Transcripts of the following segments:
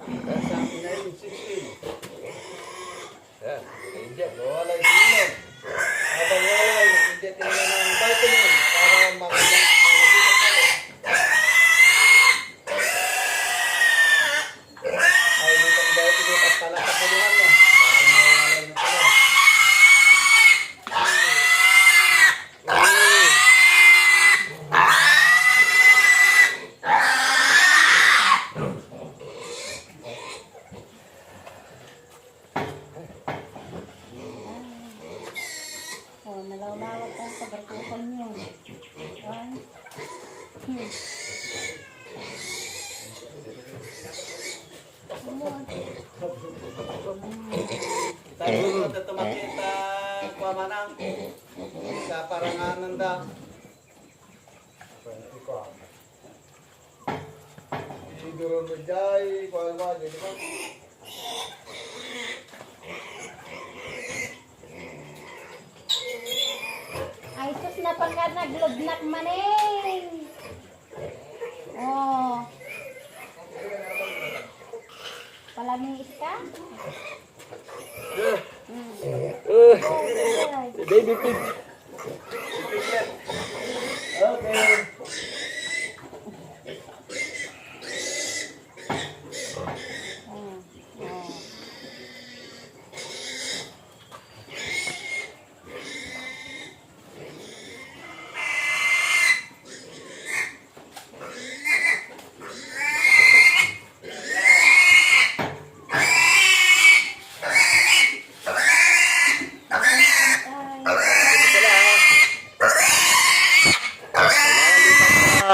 Sa akin na yun, 16. Yan, inject. Wala yung sinom. Habang wala yung inject nila ng vitamin para makita tayo. Ay, dito at pala sa puluhan mo. Bakit mo wala yung pala? Oh, nalawlawag tayo sa barkukan nyo. Ay. Tayo mo ito makita kwa manang sa paranganan da. Siguro mo jay kwa di ba? Ay, sus na pagka naglubnak maning. Oh. Palamis ka? Baby pig. Okay.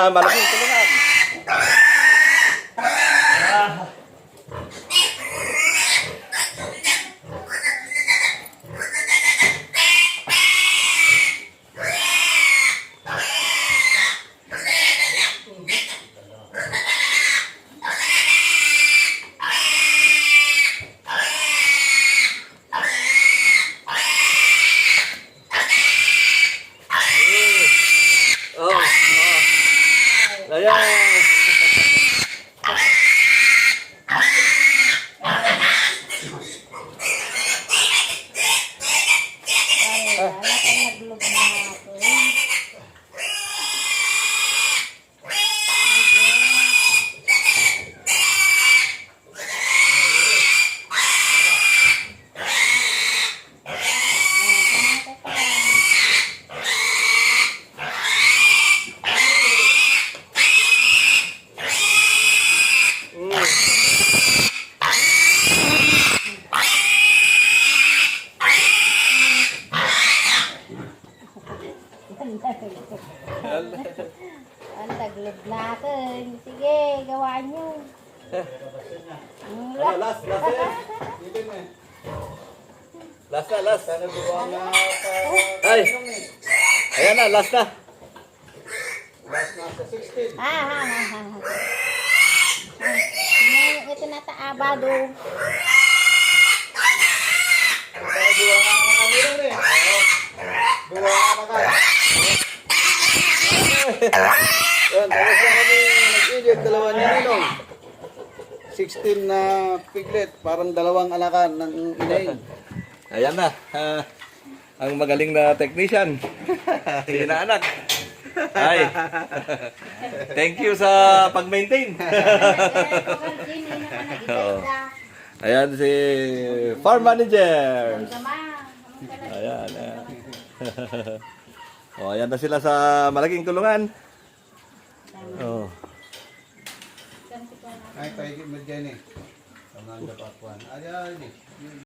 Malaking tulungan. Ayan. Ay, wala kang naglubnak. Ang taglubnakin. Sige, gawa nyo. Last eh. Dito na. Last na, last. Sana buwa na Ay. Ayan na, last na. Last na sa 16. Ito na taabado. Para buwa na kami rin eh. Buwa na kami. Yan, tapos na kami nag-edit, dalawa niya ninong. 16 na piglet, parang dalawang alakan ng inaing. Ayan na. Ang magaling na technician. Si inaanak. Ay. Thank you sa pag-maintain. Oo. Ayan si farm manager. Ayan. Oh, ayan na sila sa malaking kulungan. Oh. Ay, paigit mo dyan eh. Tamang dapat po. Ayan,